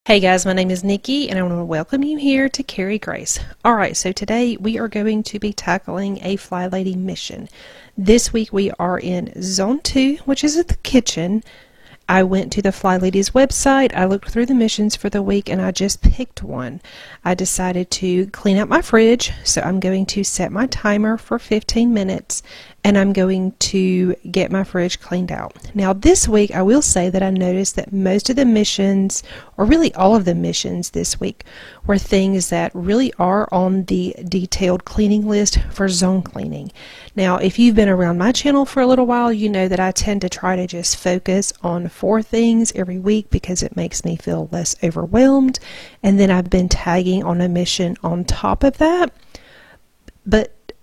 Hey guys, my name is Nikki and I want to welcome you here to Carry Grace. Alright, so today we are going to be tackling a Fly Lady mission. This week we are in Zone 2, which is at the kitchen. I went to the Fly Lady's website, I looked through the missions for the week, and I just picked one. I decided to clean out my fridge, so I'm going to set my timer for 15 minutes, and I'm going to get my fridge cleaned out. Now this week, I will say that I noticed that most of the missions, or really all of the missions this week, were things that really are on the detailed cleaning list for zone cleaning. Now, if you've been around my channel for a little while, you know that I tend to try to just focus on 4 things every week because it makes me feel less overwhelmed, and then I've been tagging on a mission on top of that.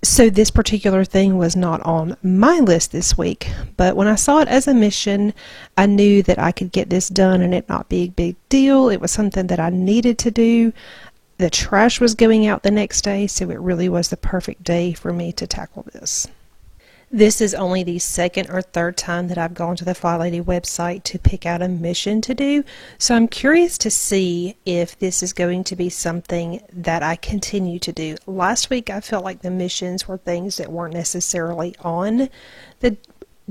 So this particular thing was not on my list this week, but when I saw it as a mission, I knew that I could get this done and it not be a big deal. It was something that I needed to do. The trash was going out the next day, so it really was the perfect day for me to tackle this. This is only the second or third time that I've gone to the Fly Lady website to pick out a mission to do, so I'm curious to see if this is going to be something that I continue to do. Last week I felt like the missions were things that weren't necessarily on the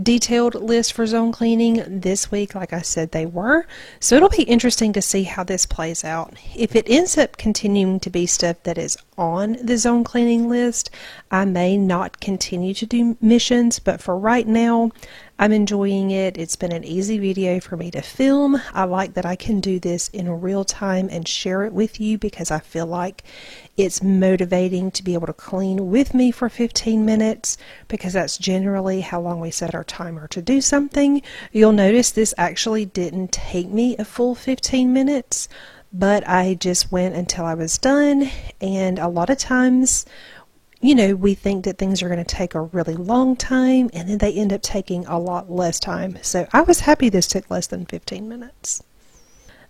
detailed list for zone cleaning. This week, like I said, they were. So it'll be interesting to see how this plays out. If it ends up continuing to be stuff that is on the zone cleaning list, I may not continue to do missions, but for right now, I'm enjoying it. It's been an easy video for me to film. I like that I can do this in real time and share it with you because I feel like it's motivating to be able to clean with me for 15 minutes because that's generally how long we set our timer to do something. You'll notice this actually didn't take me a full 15 minutes, but I just went until I was done, and a lot of times, you know, we think that things are going to take a really long time, and then they end up taking a lot less time. So I was happy this took less than 15 minutes.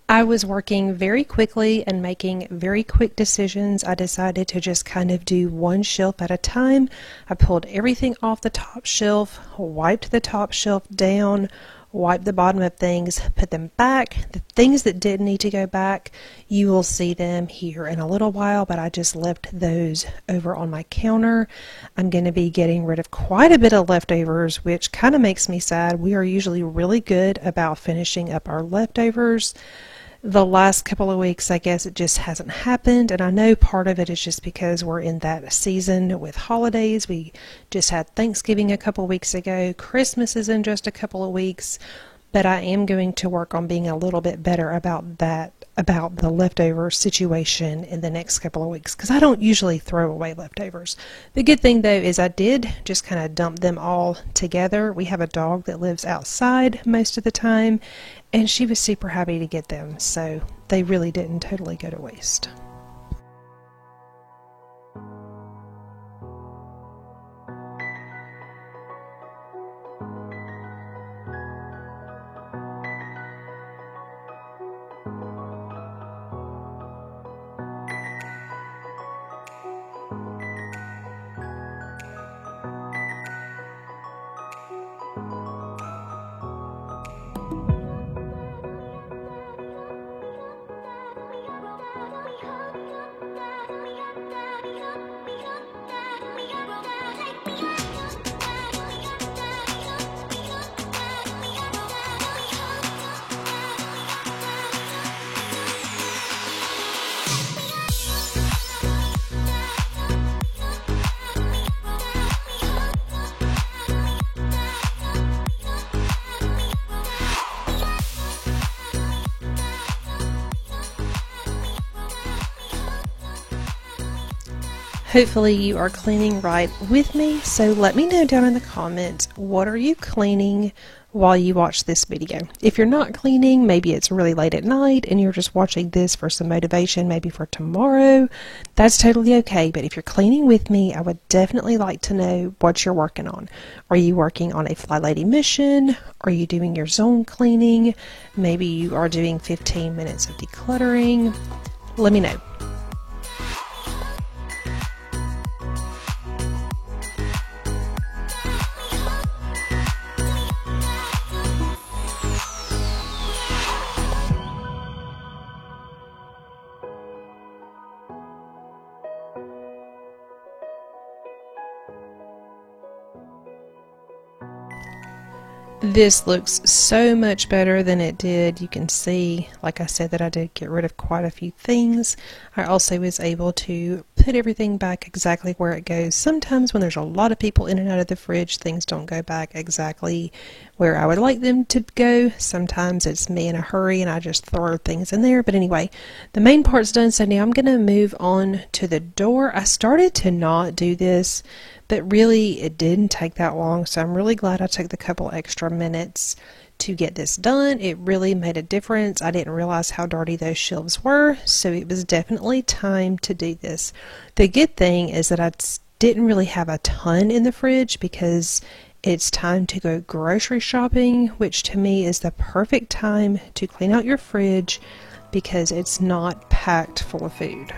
I was working very quickly and making very quick decisions. I decided to just kind of do one shelf at a time. I pulled everything off the top shelf, wiped the top shelf down, wipe the bottom of things, put them back. The things that did need to go back, you will see them here in a little while, but I just left those over on my counter. I'm going to be getting rid of quite a bit of leftovers, which kind of makes me sad. We are usually really good about finishing up our leftovers. The last couple of weeks, I guess it just hasn't happened, and I know part of it is just because we're in that season with holidays. We just had Thanksgiving a couple of weeks ago. Christmas is in just a couple of weeks, but I am going to work on being a little bit better about that, about the leftover situation in the next couple of weeks, because I don't usually throw away leftovers. The good thing though is I did just kind of dump them all together. We have a dog that lives outside most of the time, and she was super happy to get them, so they really didn't totally go to waste. Hopefully you are cleaning right with me, so let me know down in the comments, what are you cleaning while you watch this video? If you're not cleaning, maybe it's really late at night and you're just watching this for some motivation, maybe for tomorrow, that's totally okay. But if you're cleaning with me, I would definitely like to know what you're working on. Are you working on a Fly Lady mission? Are you doing your zone cleaning? Maybe you are doing 15 minutes of decluttering. Let me know. This looks so much better than it did. You can see, like I said, that I did get rid of quite a few things. I also was able to put everything back exactly where it goes. Sometimes when there's a lot of people in and out of the fridge, things don't go back exactly where I would like them to go. Sometimes it's me in a hurry and I just throw things in there. But anyway, the main part's done, so now I'm going to move on to the door. I started to not do this, but really it didn't take that long, so I'm really glad I took the couple extra minutes to get this done. It really made a difference. I didn't realize how dirty those shelves were, so it was definitely time to do this. The good thing is that I didn't really have a ton in the fridge because it's time to go grocery shopping, which to me is the perfect time to clean out your fridge because it's not packed full of food.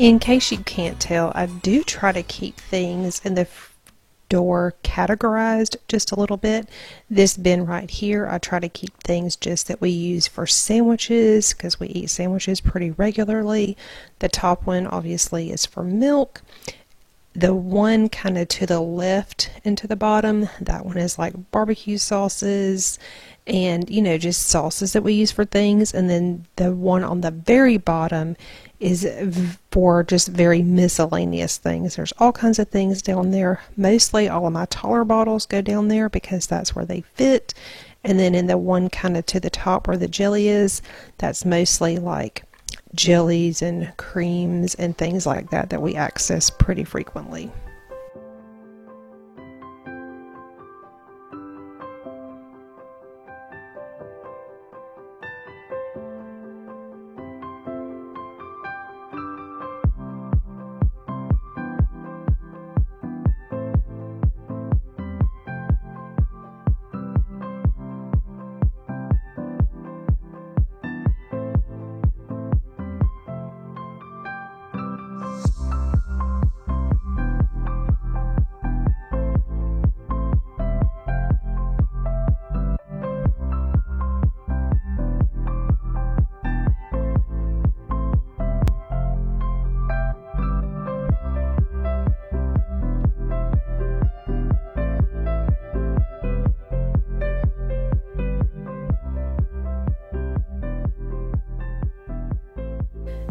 In case you can't tell, I do try to keep things in the door categorized just a little bit. This bin right here, I try to keep things just that we use for sandwiches because we eat sandwiches pretty regularly. The top one obviously is for milk. The one kind of to the left and to the bottom, that one is like barbecue sauces and, you know, just sauces that we use for things. And then the one on the very bottom is for just very miscellaneous things. There's all kinds of things down there. Mostly all of my taller bottles go down there because that's where they fit. And then in the one kind of to the top where the jelly is, that's mostly like jellies and creams and things like that that we access pretty frequently.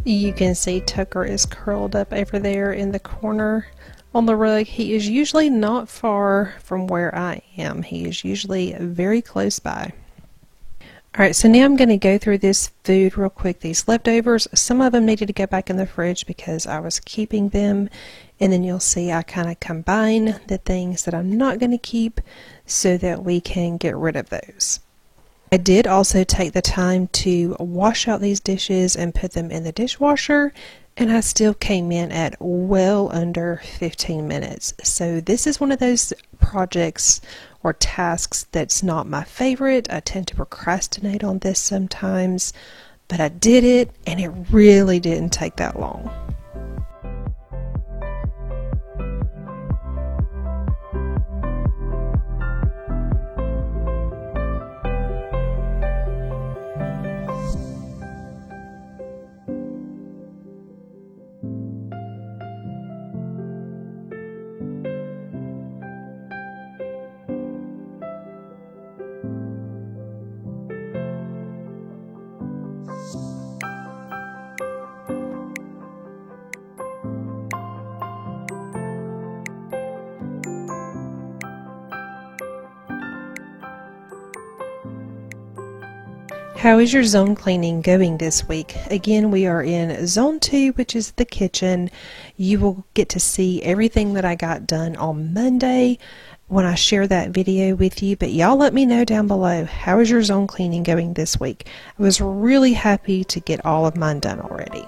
You can see Tucker is curled up over there in the corner on the rug. He is usually not far from where I am. He is usually very close by. Alright, so now I'm going to go through this food real quick. These leftovers, some of them needed to go back in the fridge because I was keeping them. And then you'll see I kind of combine the things that I'm not going to keep so that we can get rid of those. I did also take the time to wash out these dishes and put them in the dishwasher, and I still came in at well under 15 minutes. So this is one of those projects or tasks that's not my favorite. I tend to procrastinate on this sometimes, but I did it and it really didn't take that long. How is your zone cleaning going this week? Again, we are in zone 2, which is the kitchen. You will get to see everything that I got done on Monday when I share that video with you, but y'all let me know down below, how is your zone cleaning going this week? I was really happy to get all of mine done already.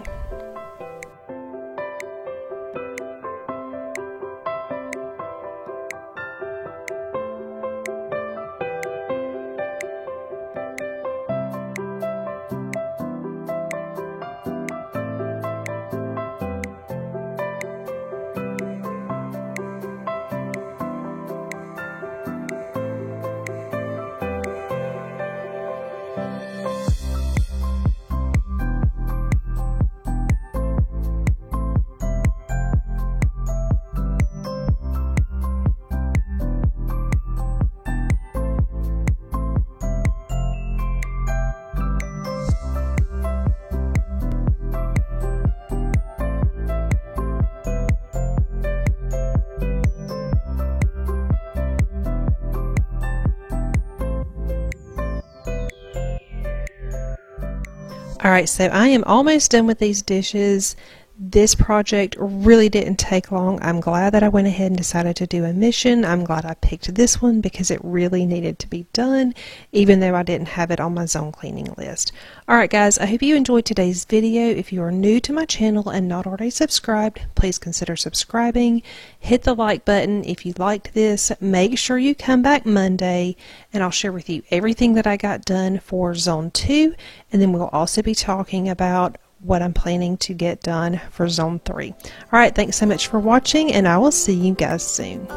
Alright, so I am almost done with these dishes. This project really didn't take long. I'm glad that I went ahead and decided to do a mission. I'm glad I picked this one because it really needed to be done, even though I didn't have it on my zone cleaning list. Alright guys, I hope you enjoyed today's video. If you are new to my channel and not already subscribed, please consider subscribing. Hit the like button if you liked this. Make sure you come back Monday and I'll share with you everything that I got done for zone 2, and then we'll also be talking about what I'm planning to get done for zone 3. Alright, thanks so much for watching, and I will see you guys soon.